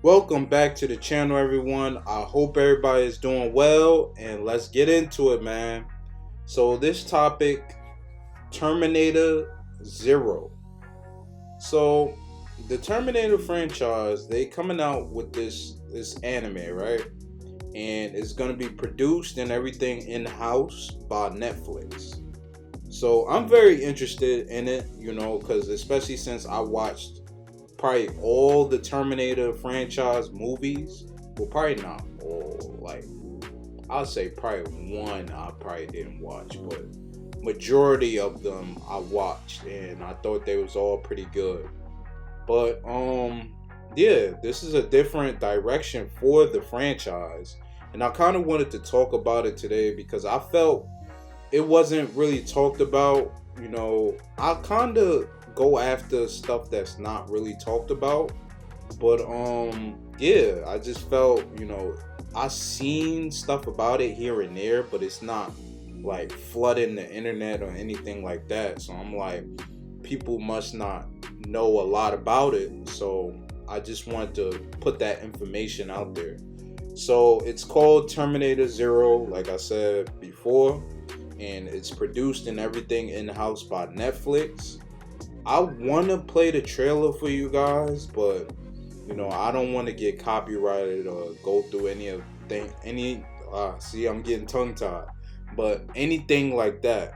Welcome back to the channel, everyone. I hope everybody is doing well, and let's get into it, man. So, this topic, Terminator Zero. So, the Terminator franchise, they coming out with this anime, right? And it's gonna be produced and everything in house by Netflix. So, I'm very interested in it, because especially since I watched probably all the Terminator franchise movies. Well, probably not all. Like, I'll say probably one I probably didn't watch, but majority of them I watched, and I thought they was all pretty good. But yeah, this is a different direction for the franchise, and I kind of wanted to talk about it today because I felt it wasn't really talked about. I kind of go after stuff that's not really talked about, but yeah, I just felt, I seen stuff about it here and there, but it's not like flooding the internet or anything like that. So I'm like, people must not know a lot about it. So I just wanted to put that information out there. So it's called Terminator Zero, like I said before, and it's produced and everything in house by Netflix. I want to play the trailer for you guys, but I don't want to get copyrighted or go through see, I'm getting tongue tied, but anything like that.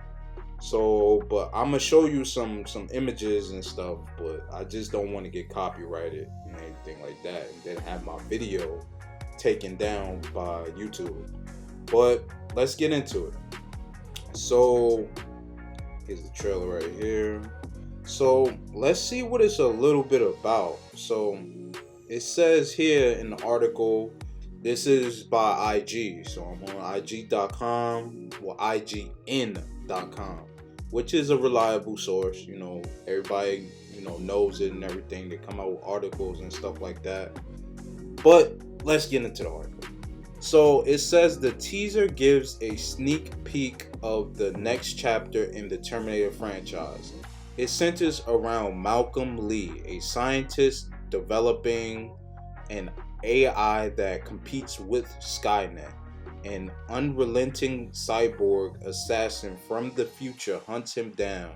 So, but I'm gonna show you some images and stuff, but I just don't want to get copyrighted and anything like that, and then have my video taken down by YouTube. But let's get into it. So, here's the trailer right here. So let's see what it's a little bit about. So it says here in the article, this is by IG. So I'm on IG.com or IGN.com, which is a reliable source. Everybody, knows it and everything. They come out with articles and stuff like that. But let's get into the article. So it says the teaser gives a sneak peek of the next chapter in the Terminator franchise. It centers around Malcolm Lee, a scientist developing an AI that competes with Skynet. An unrelenting cyborg assassin from the future hunts him down,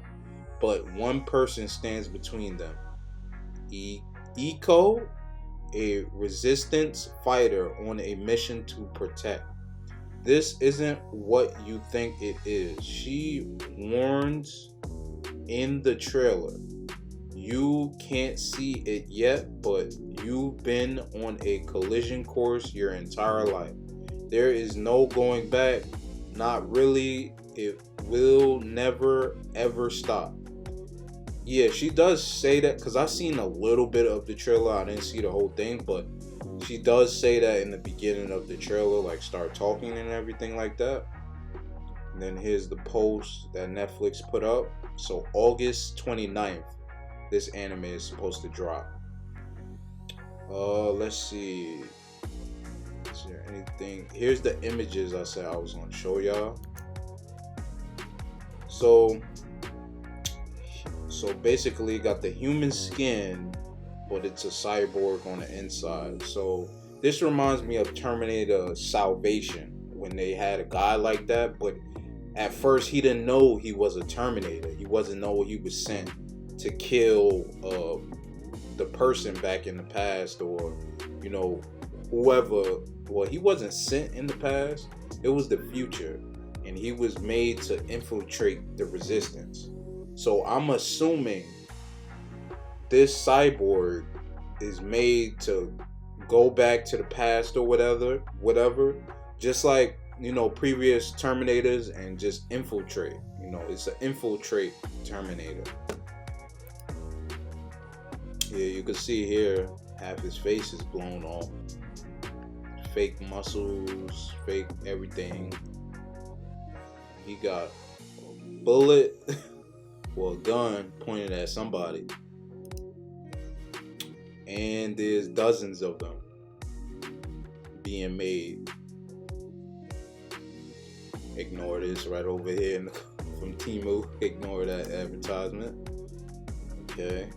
but one person stands between them. Eco, a resistance fighter on a mission to protect. This isn't what you think it is, she warns in the trailer. You can't see it yet, but you've been on a collision course your entire life. There is no going back. Not really. It will never ever stop. Yeah, she does say that because I seen a little bit of the trailer. I didn't see the whole thing, but she does say that in the beginning of the trailer, like start talking and everything like that. And then here's the post that Netflix put up. So August 29th, this anime is supposed to drop. Let's see. Is there anything? Here's the images I said I was gonna show y'all. So basically, you got the human skin, but it's a cyborg on the inside. So this reminds me of Terminator Salvation when they had a guy like that, but at first he didn't know he was a Terminator. He wasn't know he was sent to kill the person back in the past, or whoever. Well, he wasn't sent in the past. It was the future, and he was made to infiltrate the resistance. So I'm assuming this cyborg is made to go back to the past or whatever, just like previous Terminators, and just infiltrate. It's an infiltrate Terminator. Yeah, you can see here half his face is blown off. Fake muscles, fake everything. He got a bullet or a gun pointed at somebody. And there's dozens of them being made. Ignore this right over here from Temu. Ignore that advertisement. Okay.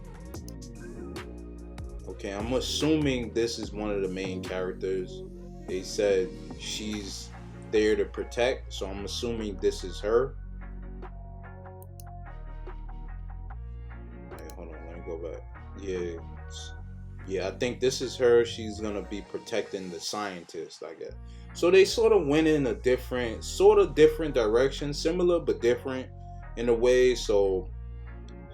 Okay, I'm assuming this is one of the main characters. They said she's there to protect, so I'm assuming this is her. Wait, hold on, let me go back. Yeah, yeah, I think this is her. She's gonna be protecting the scientist, I guess. So they sort of went in a different, sort of different direction, similar but different in a way. So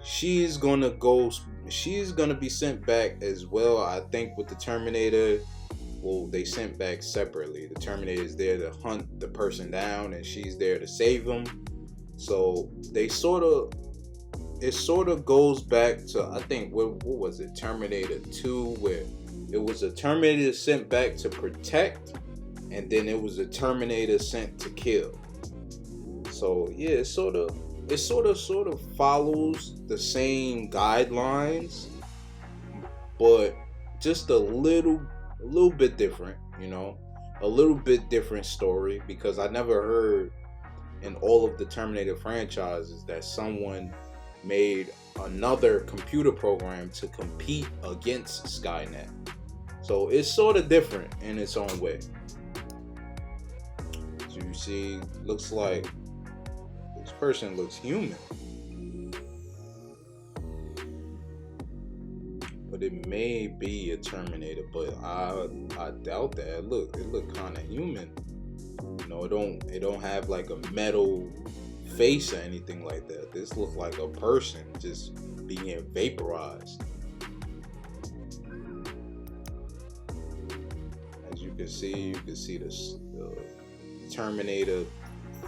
she's gonna go. She's gonna be sent back as well. I think with the Terminator. Well, they sent back separately. The Terminator is there to hunt the person down, and she's there to save him. So they sort of, it sort of goes back to, I think, what was it, Terminator 2, where it was a Terminator sent back to protect, and then it was a Terminator sent to kill. So yeah, it sort of follows the same guidelines, but just a little bit different, a little bit different story, because I never heard in all of the Terminator franchises that someone made another computer program to compete against Skynet. So it's sort of different in its own way. So you see, looks like this person looks human. But it may be a Terminator, but I doubt that. It look kind of human. It don't have like a metal face or anything like that. This looks like a person just being vaporized. As you can see the Terminator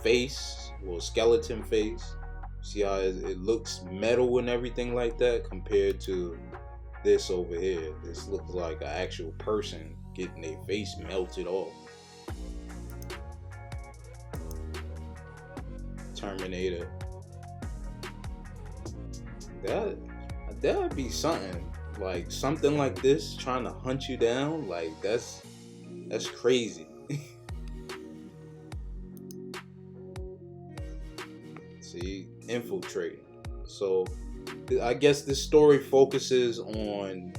face, or skeleton face. See how it looks metal and everything like that compared to this over here. This looks like an actual person getting their face melted off. Terminator. That'd be something like this trying to hunt you down. Like that's crazy. See, infiltrating. So I guess this story focuses on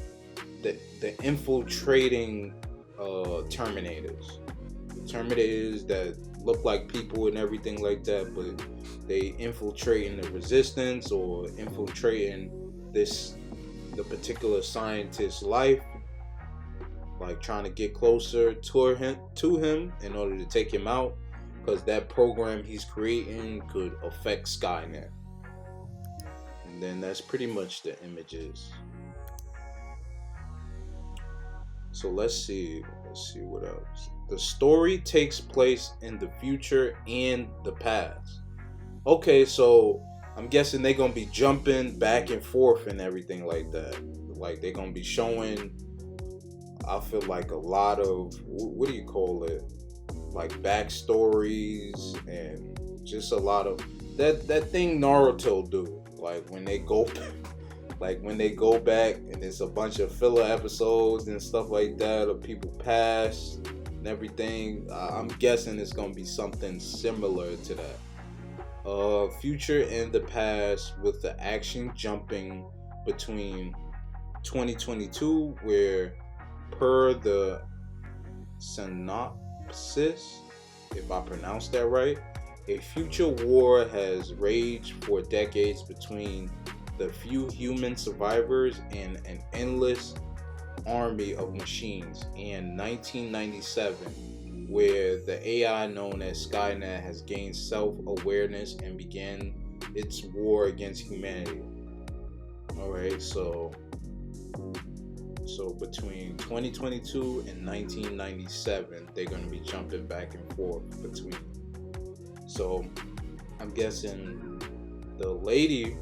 the infiltrating Terminators. Terminators that look like people and everything like that, but they infiltrating the resistance or infiltrating the particular scientist's life, like trying to get closer to him in order to take him out, because that program he's creating could affect Skynet. And then that's pretty much the images. So let's see what else. The story takes place in the future and the past. Okay, so I'm guessing they're gonna be jumping back and forth and everything like that. Like they're gonna be showing, I feel like, a lot of, what do you call it? Like backstories and just a lot of that thing Naruto do. Like when they go back and it's a bunch of filler episodes and stuff like that, of people past and everything. I'm guessing it's gonna be something similar to that. Future and the past, with the action jumping between 2022, where per the synopsis, if I pronounced that right, a future war has raged for decades between the few human survivors and an endless army of machines. In 1997, where the AI known as Skynet has gained self-awareness and began its war against humanity. Alright, so between 2022 and 1997, they're going to be jumping back and forth between. So I'm guessing the lady,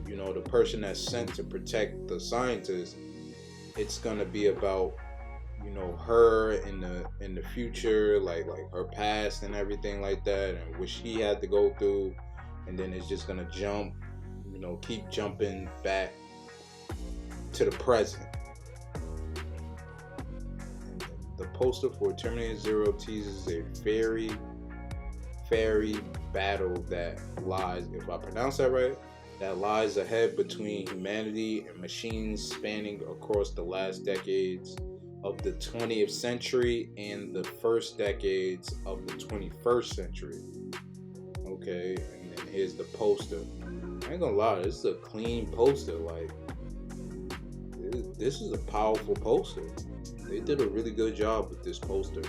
the person that's sent to protect the scientist, it's gonna be about, her in the future, like her past and everything like that, and what she had to go through, and then it's just gonna jump, keep jumping back to the present. And the poster for Terminator Zero teases a fairy battle that lies, if I pronounce that right, that lies ahead between humanity and machines spanning across the last decades of the 20th century and the first decades of the 21st century. Okay, and then here's the poster. I ain't gonna lie, this is a clean poster. Like, this is a powerful poster. They did a really good job with this poster.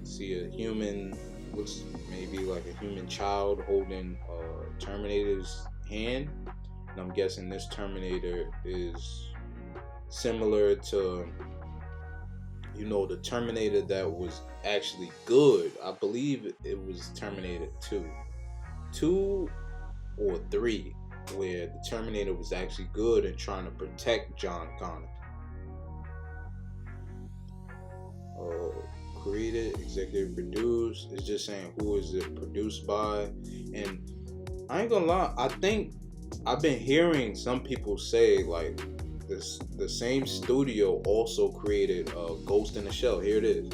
See a human, looks maybe like a human child holding Terminator's hand, and I'm guessing this Terminator is similar to, the Terminator that was actually good. I believe it was Terminator 2 or 3, where the Terminator was actually good and trying to protect John Connor. Created, executive produced. It's just saying who is it produced by. And I ain't gonna lie, I think I've been hearing some people say like the same studio also created Ghost in the Shell. Here it is.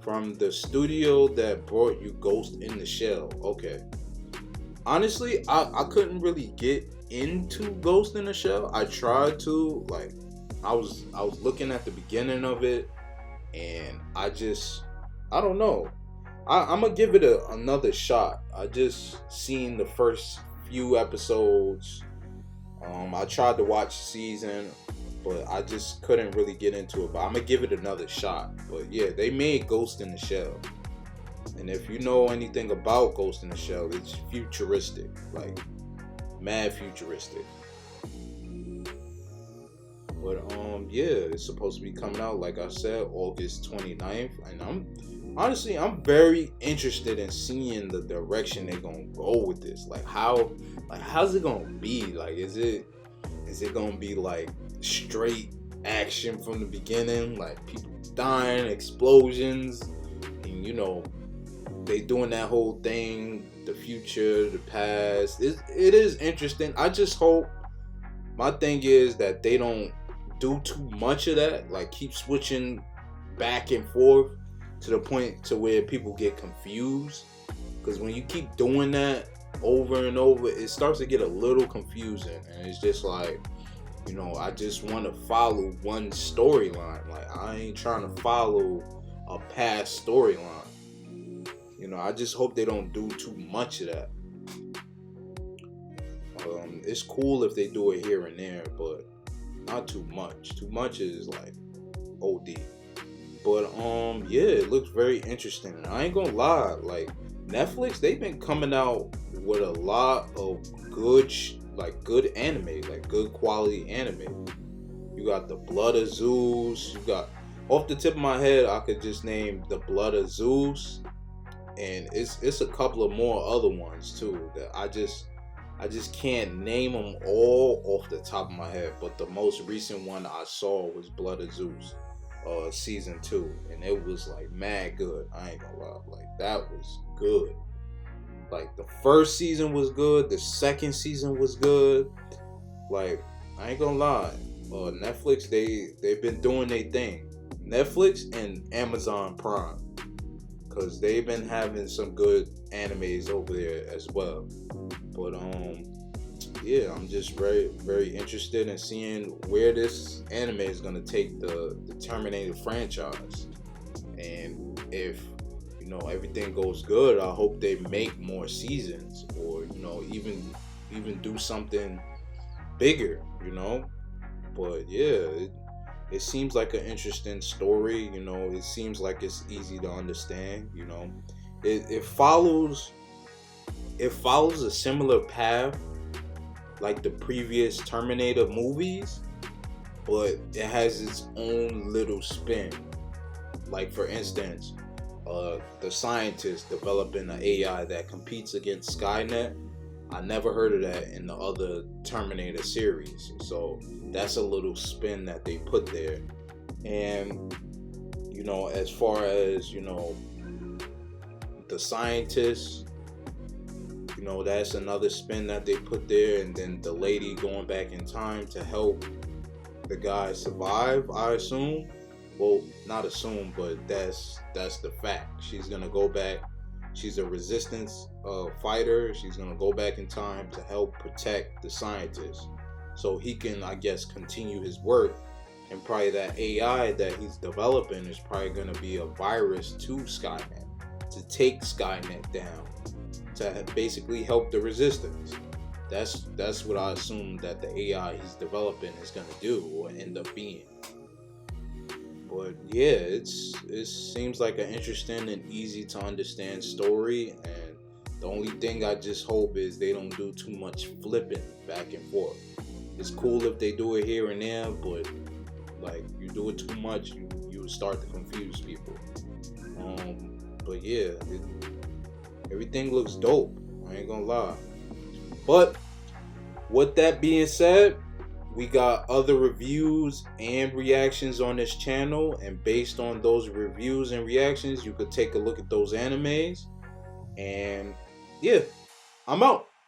From the studio that brought you Ghost in the Shell. Okay. Honestly, I couldn't really get into Ghost in the Shell. I tried to, like, I was looking at the beginning of it, and I don't know. I'm gonna give it another shot. I just seen the first few episodes. I tried to watch the season, but I just couldn't really get into it. But I'm gonna give it another shot. But yeah, they made Ghost in the Shell. And if you know anything about Ghost in the Shell, it's futuristic. Like, mad futuristic. But yeah, it's supposed to be coming out, like I said, August 29th. And I'm very interested in seeing the direction they're gonna go with this. How's it gonna be? Like, is it gonna be like straight action from the beginning, like people dying, explosions, and they doing that whole thing, the future, the past. It is interesting. I just hope, my thing is that they don't do too much of that, like keep switching back and forth to the point to where people get confused. Because when you keep doing that over and over, it starts to get a little confusing, and it's just like, I just want to follow one storyline. Like, I ain't trying to follow a past storyline. I just hope they don't do too much of that. It's cool if they do it here and there, but not too much. Too much is like OD. But yeah, it looks very interesting. And I ain't gonna lie, like, Netflix, they've been coming out with a lot of good anime, like good quality anime. You got the Blood of Zeus. You got, off the tip of my head, I could just name the Blood of Zeus, and it's a couple of more other ones too that I just can't name them all off the top of my head. But the most recent one I saw was Blood of Zeus, season 2, and it was like mad good. I ain't gonna lie, like that was good. Like, the first season was good, the second season was good. Like, I ain't gonna lie, Netflix, they've been doing their thing. Netflix and Amazon Prime, because they've been having some good animes over there as well. But yeah, I'm just very, very interested in seeing where this anime is gonna take the Terminator franchise. And if everything goes good, I hope they make more seasons, or even do something bigger. But yeah, it seems like an interesting story. It seems like it's easy to understand. It follows a similar path like the previous Terminator movies, but it has its own little spin. Like, for instance, the scientists developing an AI that competes against Skynet. I never heard of that in the other Terminator series. So that's a little spin that they put there. And, as far as, the scientists, that's another spin that they put there. And then the lady going back in time to help the guy survive, I assume. Well, not assume, but that's the fact. She's gonna go back She's a resistance fighter. She's gonna go back in time to help protect the scientist, so he can, I guess, continue his work. And probably that AI that he's developing is probably gonna be a virus to Skynet, to take Skynet down, to basically help the resistance. That's what I assume that the AI he's developing is gonna do or end up being. But yeah, it seems like an interesting and easy to understand story, and the only thing I just hope is they don't do too much flipping back and forth. It's cool if they do it here and there, but like you do it too much, you start to confuse people. But yeah, everything looks dope. I ain't gonna lie. But with that being said, we got other reviews and reactions on this channel, and based on those reviews and reactions, you could take a look at those animes. And yeah, I'm out.